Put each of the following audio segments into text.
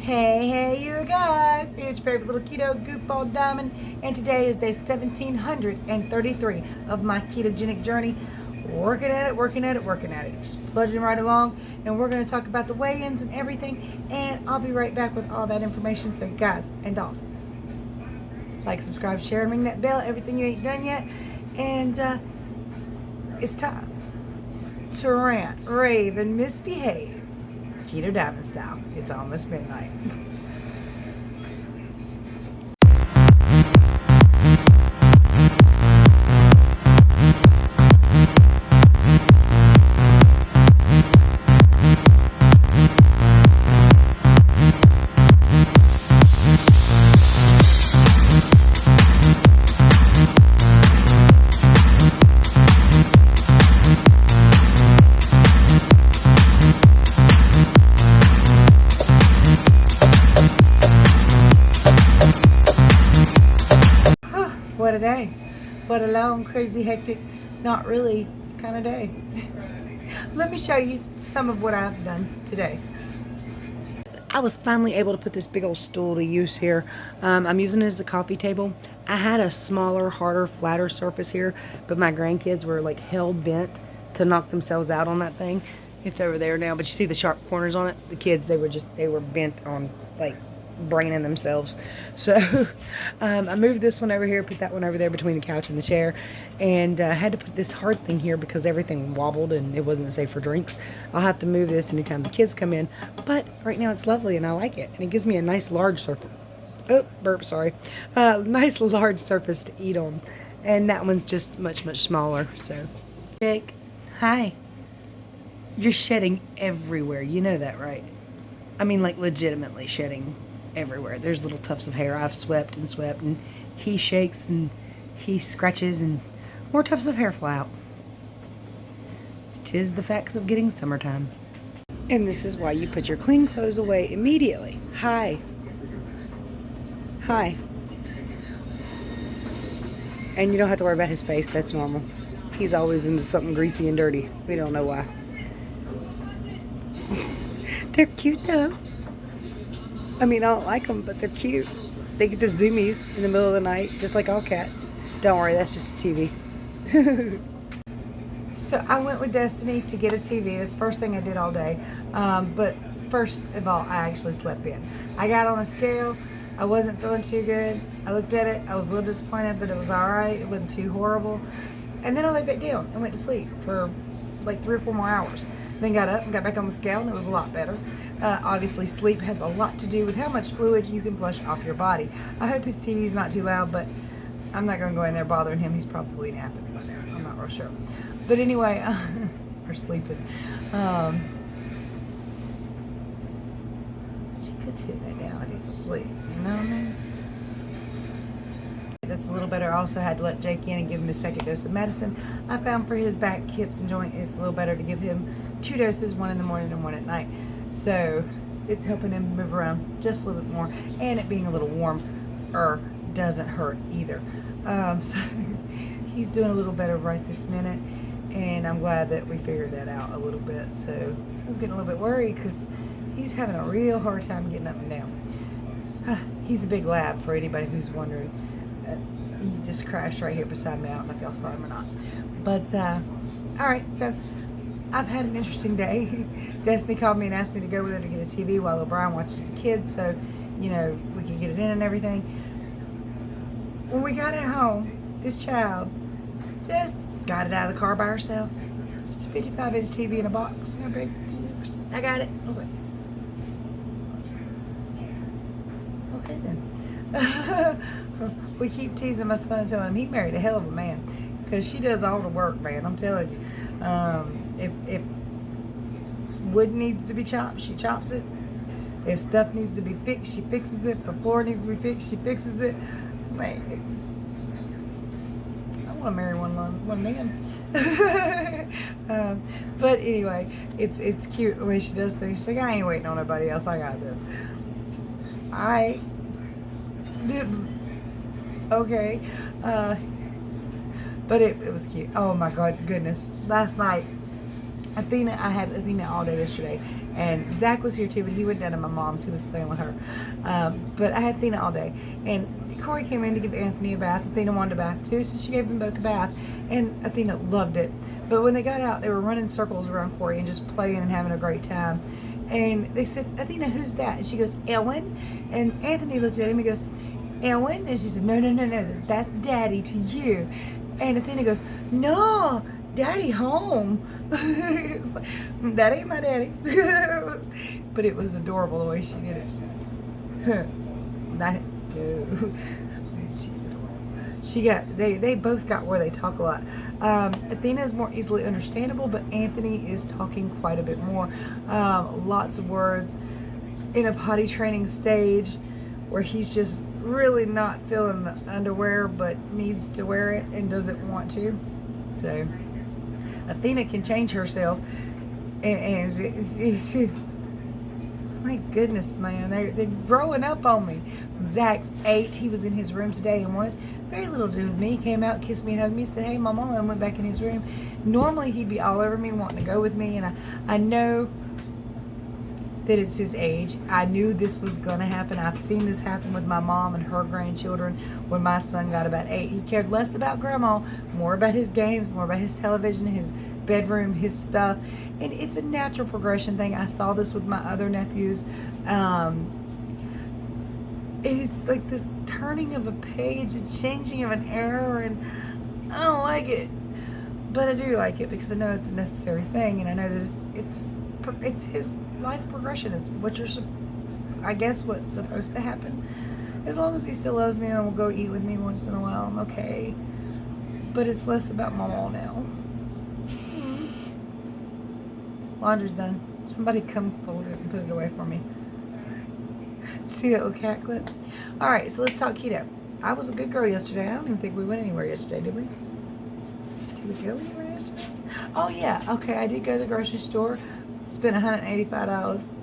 Hey, you guys! It's your favorite little keto goofball diamond, and today is day 1733 of my ketogenic journey. Working at it, just plunging right along, and we're going to talk about the weigh-ins and everything, and I'll be right back with all that information. So, guys and dolls, like, subscribe, share, and ring that bell. Everything you ain't done yet, and it's time to rant, rave, and misbehave. Keto Diamond style. It's almost midnight. What a day. What a long, crazy, hectic, not really kind of day. Let me show you some of what I've done today. I was finally able to put this big old stool to use here. I'm using it as a coffee table. I had a smaller, harder, flatter surface here, but my grandkids were like hell-bent to knock themselves out on that thing. It's over there now, but you see the sharp corners on it? The kids, they were bent on like braining themselves. So I moved this one over here, put that one over there between the couch and the chair, and had to put this hard thing here because everything wobbled and it wasn't safe for drinks. I'll have to move this anytime the kids come in, but right now it's lovely and I like it, and it gives me a nice large surface. Oh, burp, sorry. Nice large surface to eat on, and that one's just much smaller. So Jake, hi. You're shedding everywhere, you know that, right? I mean, like, legitimately shedding everywhere. There's little tufts of hair. I've swept, and he shakes and he scratches, and more tufts of hair fly out. 'Tis the facts of getting summertime. And this is why you put your clean clothes away immediately. Hi. And you don't have to worry about his face. That's normal. He's always into something greasy and dirty. We don't know why. They're cute though. I mean, I don't like them, but they're cute. They get the zoomies in the middle of the night, just like all cats. Don't worry, that's just a TV. So I went with Destiny to get a TV. That's the first thing I did all day. But first of all, I actually slept in. I got on the scale. I wasn't feeling too good. I looked at it. I was a little disappointed, but it was all right. It wasn't too horrible. And then I laid back down and went to sleep for like 3 or 4 more hours. Then got up and got back on the scale, and it was a lot better. Obviously, sleep has a lot to do with how much fluid you can flush off your body. I hope his TV is not too loud, but I'm not going to go in there bothering him. He's probably napping by now. I'm not real sure. But anyway, or sleeping. She could take that down if he's asleep. You know what I mean? That's a little better. I also had to let Jake in and give him a second dose of medicine. I found for his back, hips, and joint, it's a little better to give him 2 doses, 1 in the morning and 1 at night. So it's helping him move around just a little bit more, and it being a little warmer doesn't hurt either. So he's doing a little better right this minute, and I'm glad that we figured that out a little bit. So I was getting a little bit worried because he's having a real hard time getting up and down. He's a big lab, for anybody who's wondering. He just crashed right here beside me. I don't know if y'all saw him or not. But, alright, so I've had an interesting day. Destiny called me and asked me to go with her to get a TV while O'Brien watches the kids, so, you know, we can get it in and everything. When we got it home, this child just got it out of the car by herself. Just a 55-inch TV in a box. No big. I got it. I was like, okay then. We keep teasing my son and telling him he married a hell of a man, because she does all the work, man. I'm telling you. If wood needs to be chopped, she chops it. If stuff needs to be fixed, she fixes it. If the floor needs to be fixed, she fixes it. Man, I want to marry one man. But anyway, it's cute the way she does things. She's like, I ain't waiting on nobody else. I got this. I did. Okay. But it was cute. Oh my God, goodness. Last night, I had Athena all day yesterday, And Zach was here too, but he went down to my mom's. He was playing with her. But I had Athena all day. And Corey came in to give Anthony a bath. Athena wanted a bath too, so she gave them both a bath. And Athena loved it. But when they got out, they were running circles around Corey and just playing and having a great time. And they said, Athena, who's that? And she goes, Ellen. And Anthony looked at him and goes, Ellen? And she said, no, that's Daddy to you. And Athena goes, no, Daddy home. It's like, that ain't my daddy. But it was adorable the way she did it. So. She's adorable. They both got where they talk a lot. Athena is more easily understandable, but Anthony is talking quite a bit more. Lots of words in a potty training stage where he's just really not feeling the underwear but needs to wear it and doesn't want to. So Athena can change herself, and it's my goodness, man, they're growing up on me. Zach's 8. He was in his room today and wanted very little to do with me. He came out, kissed me, and hugged me, said, hey, Mama, and went back in his room. Normally, he'd be all over me, wanting to go with me, and I know that it's his age. I knew this was going to happen. I've seen this happen with my mom and her grandchildren. When my son got about 8, he cared less about grandma, more about his games, more about his television, his bedroom, his stuff. And it's a natural progression thing. I saw this with my other nephews. And it's like this turning of a page, a changing of an era, and I don't like it. But I do like it because I know it's a necessary thing, and I know that it's his life progression. It's what I guess what's supposed to happen. As long as he still loves me and will go eat with me once in a while, I'm okay. But it's less about Mama now. Laundry's done. Somebody come fold it and put it away for me. See that little cat clip? Alright, so let's talk keto. I was a good girl yesterday. I don't even think we went anywhere yesterday, did we? Did we go anywhere yesterday? Oh yeah, okay, I did go to the grocery store. Spent $185.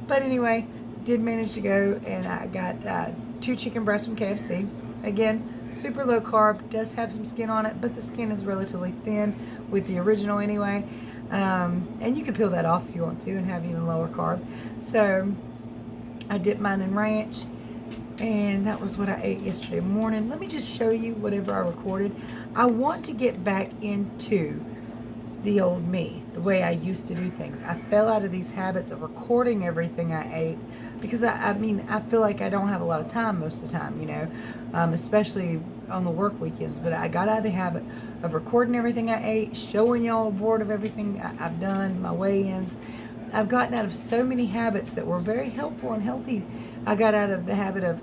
But anyway, did manage to go, and I got 2 chicken breasts from KFC. Again, super low carb, does have some skin on it, but the skin is relatively thin with the original anyway. And you can peel that off if you want to and have even lower carb. So I dipped mine in ranch, and that was what I ate yesterday morning. Let me just show you whatever I recorded. I want to get back into the old me, the way I used to do things. I fell out of these habits of recording everything I ate because I feel like I don't have a lot of time most of the time, especially on the work weekends. But I got out of the habit of recording everything I ate, showing y'all a board of everything I've done, my weigh-ins. I've gotten out of so many habits that were very helpful and healthy. I got out of the habit of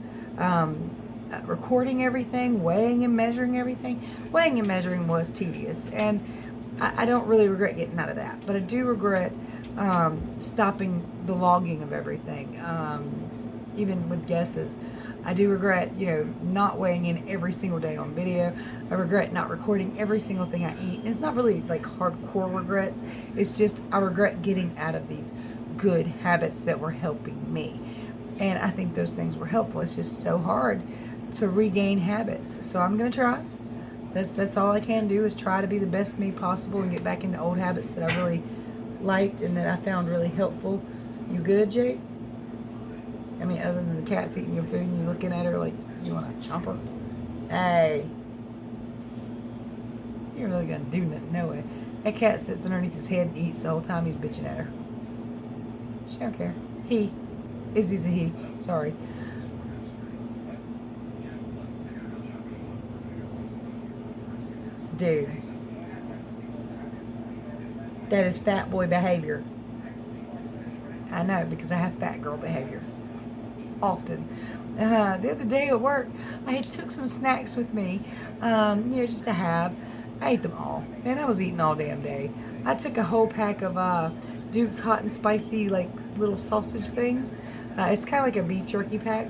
recording everything, weighing and measuring everything. Weighing and measuring was tedious, and I don't really regret getting out of that, but I do regret stopping the logging of everything, even with guesses. I do regret, not weighing in every single day on video. I regret not recording every single thing I eat. And it's not really like hardcore regrets. It's just I regret getting out of these good habits that were helping me. And I think those things were helpful. It's just so hard to regain habits. So I'm going to try. That's all I can do is try to be the best me possible and get back into old habits that I really liked and that I found really helpful. You good, Jake? I mean, other than the cat's eating your food and you looking at her like you want to chomp her. Hey. You're really going to do nothing. No way. That cat sits underneath his head and eats the whole time he's bitching at her. She don't care. He. Izzy's a he. Sorry. Dude. That is fat boy behavior. I know, because I have fat girl behavior. Often. The other day at work, I took some snacks with me, just to have. I ate them all. Man, I was eating all damn day. I took a whole pack of Duke's hot and spicy, like, little sausage things. It's kind of like a beef jerky pack.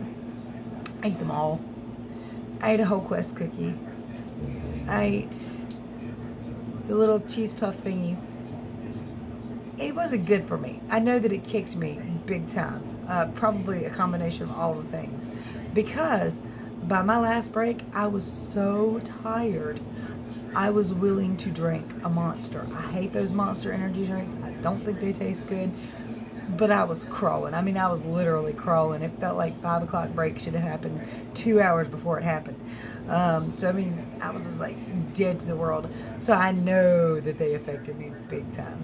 I ate them all. I ate a whole Quest cookie. I ate the little cheese puff thingies. It wasn't good for me. I know that it kicked me big time. Probably a combination of all the things. Because by my last break, I was so tired. I was willing to drink a Monster. I hate those Monster energy drinks. I don't think they taste good. But I was crawling. I mean, I was literally crawling. It felt like 5 o'clock break should have happened 2 hours before it happened. So, I mean, I was just like dead to the world. So I know that they affected me big time.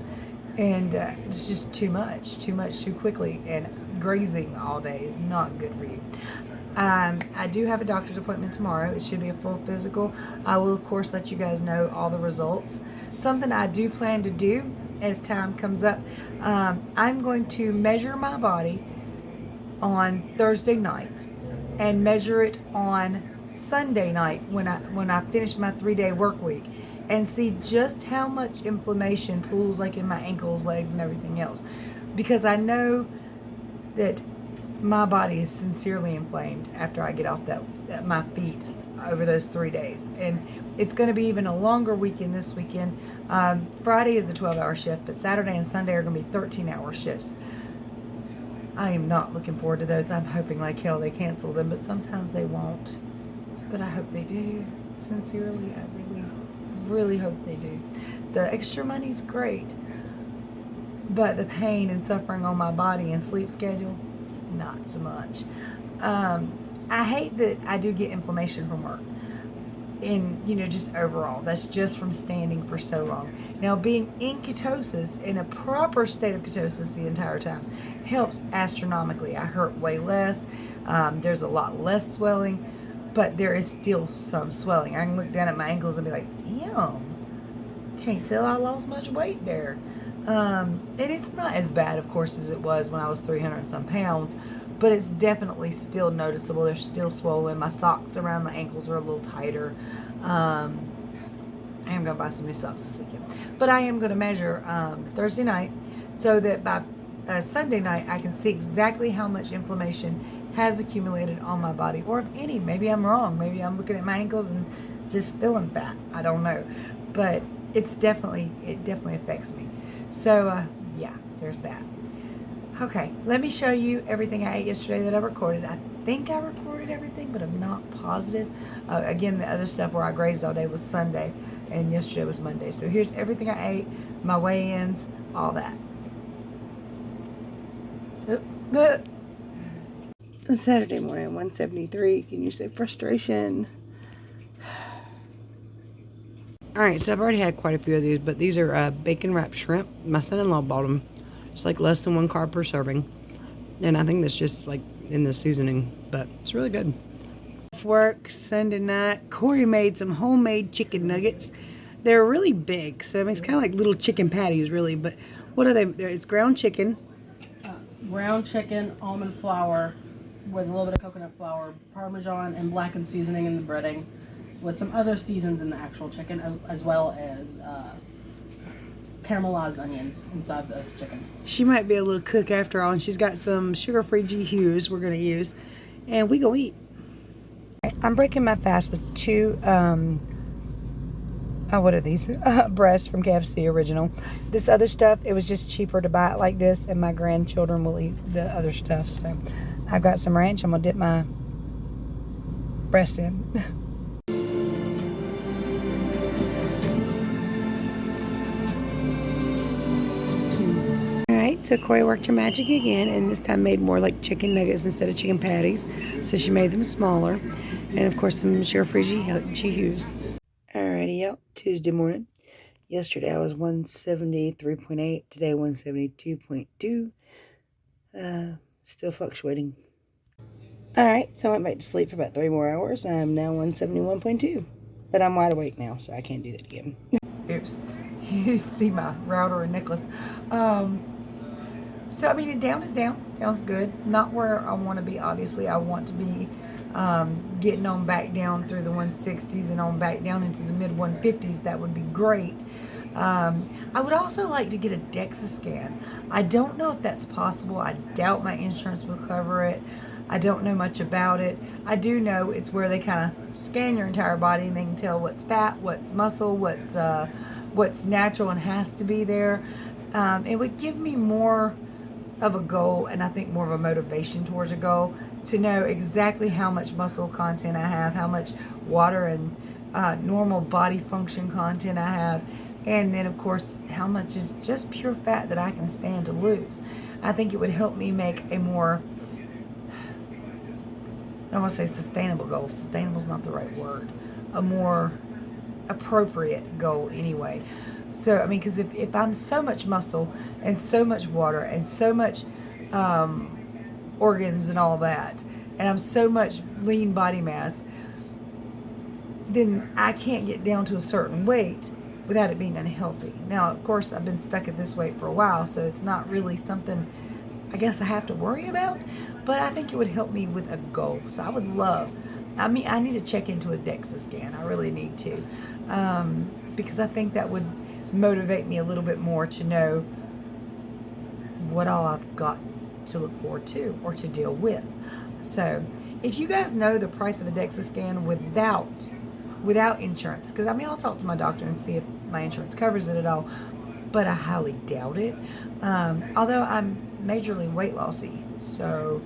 And it's just too much too quickly. And grazing all day is not good for you. I do have a doctor's appointment tomorrow. It should be a full physical. I will, of course, let you guys know all the results. Something I do plan to do as time comes up, I'm going to measure my body on Thursday night and measure it on Sunday night when I finish my 3-day work week, and see just how much inflammation pools like in my ankles, legs, and everything else, because I know that my body is sincerely inflamed after I get off my feet over those 3 days. And it's going to be even a longer weekend this weekend. Friday is a 12-hour shift, but Saturday and Sunday are going to be 13-hour shifts. I am not looking forward to those. I'm hoping like hell they cancel them, but sometimes they won't. But I hope they do. Sincerely, I really, really hope they do. The extra money's great, but the pain and suffering on my body and sleep schedule, not so much. I hate that I do get inflammation from work. And, just overall, that's just from standing for so long. Now, being in ketosis, in a proper state of ketosis the entire time, helps astronomically. I hurt way less. There's a lot less swelling, but there is still some swelling. I can look down at my ankles and be like, damn, can't tell I lost much weight there. And it's not as bad, of course, as it was when I was 300 and some pounds, but it's definitely still noticeable. They're still swollen. My socks around the ankles are a little tighter. I am going to buy some new socks this weekend. But I am going to measure Thursday night so that by Sunday night I can see exactly how much inflammation has accumulated on my body, or if any. Maybe I'm wrong. Maybe I'm looking at my ankles and just feeling fat. I don't know. But it definitely affects me. So, yeah, there's that. Okay, let me show you everything I ate yesterday that I recorded. I think I recorded everything, but I'm not positive. Again, the other stuff where I grazed all day was Sunday, and yesterday was Monday. So here's everything I ate, my weigh-ins, all that. Saturday morning, 173. Can you say frustration? Alright, so I've already had quite a few of these, but these are bacon wrapped shrimp. My son-in-law bought them. It's like less than 1 carb per serving. And I think that's just like in the seasoning, but it's really good. Work Sunday night. Corey made some homemade chicken nuggets. They're really big, so I mean, it's kind of like little chicken patties, really. But what are they? It's ground chicken. Ground chicken, almond flour, with a little bit of coconut flour, Parmesan, and blackened seasoning in the breading, with some other seasons in the actual chicken, as well as caramelized onions inside the chicken. She might be a little cook after all, and she's got some sugar-free G-Hues we're going to use, and we go eat. I'm breaking my fast with 2, what are these? Breasts from KFC original. This other stuff, it was just cheaper to buy it like this, and my grandchildren will eat the other stuff. So I've got some ranch. I'm going to dip my breast in. So Corey worked her magic again, and this time made more like chicken nuggets instead of chicken patties. So she made them smaller. And of course some sugar-free G-Hues. Alrighty, y'all. Tuesday morning. Yesterday I was 173.8. Today 172.2. Still fluctuating. Alright, so I went back to sleep for about 3 more hours. I'm now 171.2. But I'm wide awake now, so I can't do that again. Oops. You see my router and necklace. So, I mean, down is down. Down's good. Not where I want to be, obviously. I want to be getting on back down through the 160s and on back down into the mid-150s. That would be great. I would also like to get a DEXA scan. I don't know if that's possible. I doubt my insurance will cover it. I don't know much about it. I do know it's where they kind of scan your entire body and they can tell what's fat, what's muscle, what's natural and has to be there. It would give me more of a goal, and I think more of a motivation towards a goal, to know exactly how much muscle content I have, how much water and normal body function content I have, and then of course how much is just pure fat that I can stand to lose. I think it would help me make a more, I don't want to say sustainable goal. Sustainable is not the right word. A more appropriate goal anyway. So, I mean, because if I'm so much muscle and so much water and so much organs and all that, and I'm so much lean body mass, then I can't get down to a certain weight without it being unhealthy. Now, of course, I've been stuck at this weight for a while, so it's not really something I guess I have to worry about, but I think it would help me with a goal. So I would love, I mean, I need to check into a DEXA scan. I really need to, because I think that would motivate me a little bit more to know what all I've got to look forward to or to deal with. So if you guys know the price of a DEXA scan without insurance, because I mean, I'll talk to my doctor and see if my insurance covers it at all, but I highly doubt it. Although I'm majorly weight lossy, so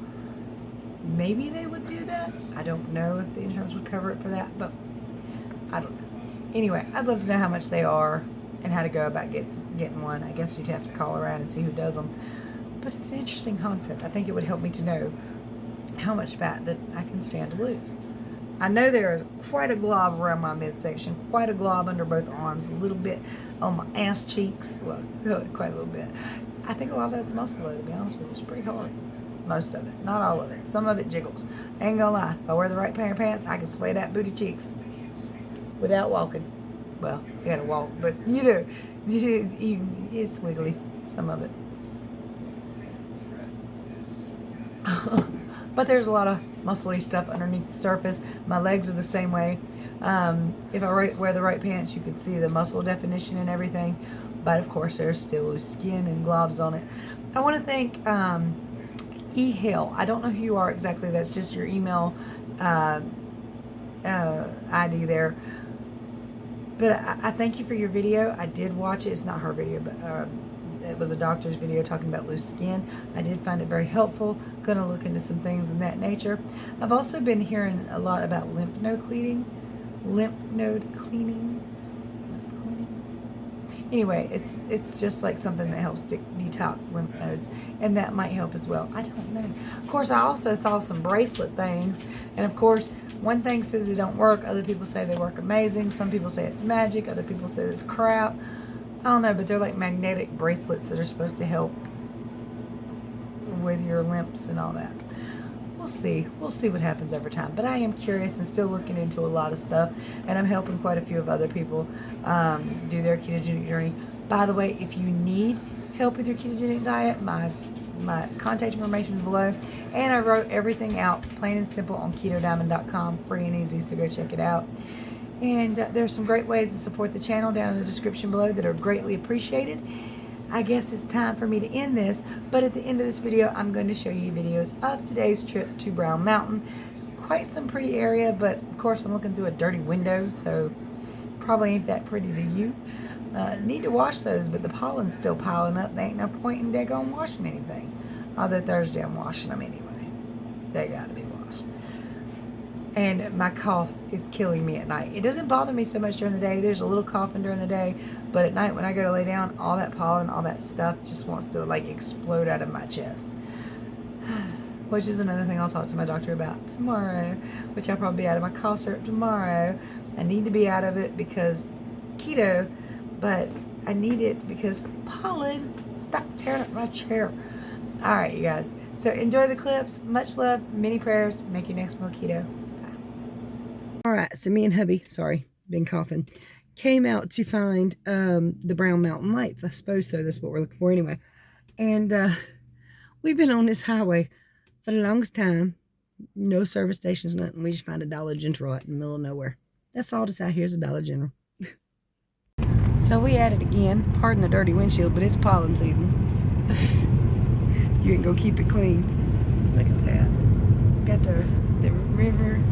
maybe they would do that. I don't know if the insurance would cover it for that, but I don't know. Anyway, I'd love to know how much they are and how to go about getting one. I guess you'd have to call around and see who does them. But it's an interesting concept. I think it would help me to know how much fat that I can stand to lose. I know there is quite a glob around my midsection, quite a glob under both arms, a little bit on my ass cheeks. Well, quite a little bit. I think a lot of that's muscle load, to be honest with you. It's pretty hard. Most of it. Not all of it. Some of it jiggles. I ain't gonna lie. If I wear the right pair of pants, I can sway that booty cheeks without walking. Well, you gotta walk, but you do. It's wiggly, some of it. But there's a lot of muscly stuff underneath the surface. My legs are the same way. If I wear the right pants, you can see the muscle definition and everything. But of course, there's still loose skin and globs on it. I want to thank eHale. I don't know who you are exactly. That's just your email ID there. But I thank you for your video. I did watch it. It's not her video, but it was a doctor's video talking about loose skin. I did find it very helpful. Going to look into some things in that nature. I've also been hearing a lot about lymph node cleaning. Anyway, it's just like something that helps detox lymph nodes, and that might help as well. I don't know. Of course, I also saw some bracelet things, and of course, one thing says they don't work. Other people say they work amazing. Some people say it's magic. Other people say it's crap. I don't know, but they're like magnetic bracelets that are supposed to help with your lymphs and all that. We'll see. We'll see what happens over time. But I am curious and still looking into a lot of stuff, and I'm helping quite a few of other people do their ketogenic journey. By the way, if you need help with your ketogenic diet, my contact information is below, and I wrote everything out plain and simple on ketodiamond.com, free and easy, so go check it out. And there's some great ways to support the channel down in the description below that are greatly appreciated. I guess it's time for me to end this, but at the end of this video, I'm going to show you videos of today's trip to Brown Mountain. Quite some pretty area, but of course I'm looking through a dirty window, so probably ain't that pretty to you. Need to wash those, but the pollen's still piling up. There ain't no point in daggone washing anything. Although Thursday I'm washing them anyway. They gotta be washed. And my cough is killing me at night. It doesn't bother me so much during the day. There's a little coughing during the day, but at night when I go to lay down, all that pollen, all that stuff just wants to like explode out of my chest. Which is another thing I'll talk to my doctor about tomorrow, which I'll probably be out of my cough syrup tomorrow. I need to be out of it because keto, but I need it because pollen. Stop tearing up my chair. All right, you guys. So enjoy the clips. Much love. Many prayers. Make your next meal keto. All right, so me and hubby, sorry, been coughing, came out to find the Brown Mountain Lights. I suppose so. That's what we're looking for anyway. And we've been on this highway for the longest time. No service stations, nothing. We just found a Dollar General out in the middle of nowhere. That's all that's out here is a Dollar General. So we at it again. Pardon the dirty windshield, but it's pollen season. You ain't gonna keep it clean. Look at that. Got the river,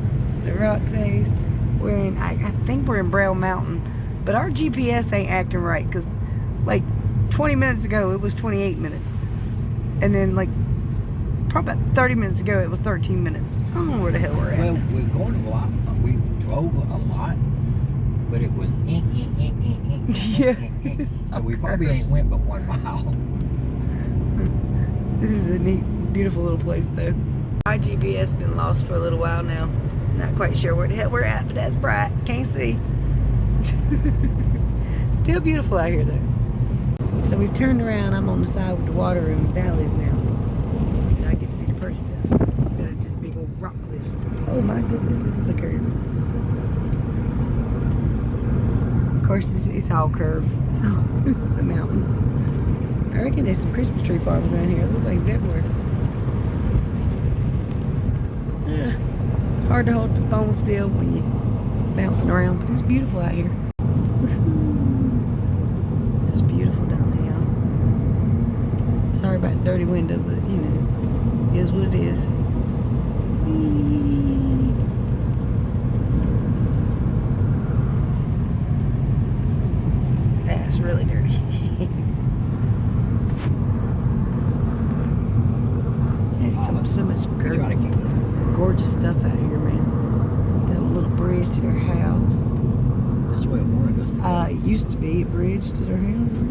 the rock face. We're in, I think we're in Brown Mountain, but our GPS ain't acting right because like 20 minutes ago it was 28 minutes, and then like probably about 30 minutes ago it was 13 minutes. I don't know where the hell we're at. Well, we're going a lot. We drove a lot, but it was Yeah. So we probably ain't went but 1 mile. This is a neat, beautiful little place, though. My GPS been lost for a little while now. Not quite sure where the hell we're at, but that's bright. Can't see. Still beautiful out here, though. So we've turned around. I'm on the side with the water and valleys now. So I get to see the perch stuff instead of just big old rock cliffs. Oh my goodness, this is a curve. Of course, it's all curve. So it's a mountain. I reckon there's some Christmas tree farms around here. It looks like it's everywhere. It's hard to hold the phone still when you're bouncing around, but it's beautiful out here. It's beautiful down there, y'all. Sorry about the dirty window, but you know, it is what it is. That's really dirty. There's so much gorgeous stuff out here, man. Got a little bridge to their house. That's where Warren goes. It used to be a bridge to their house.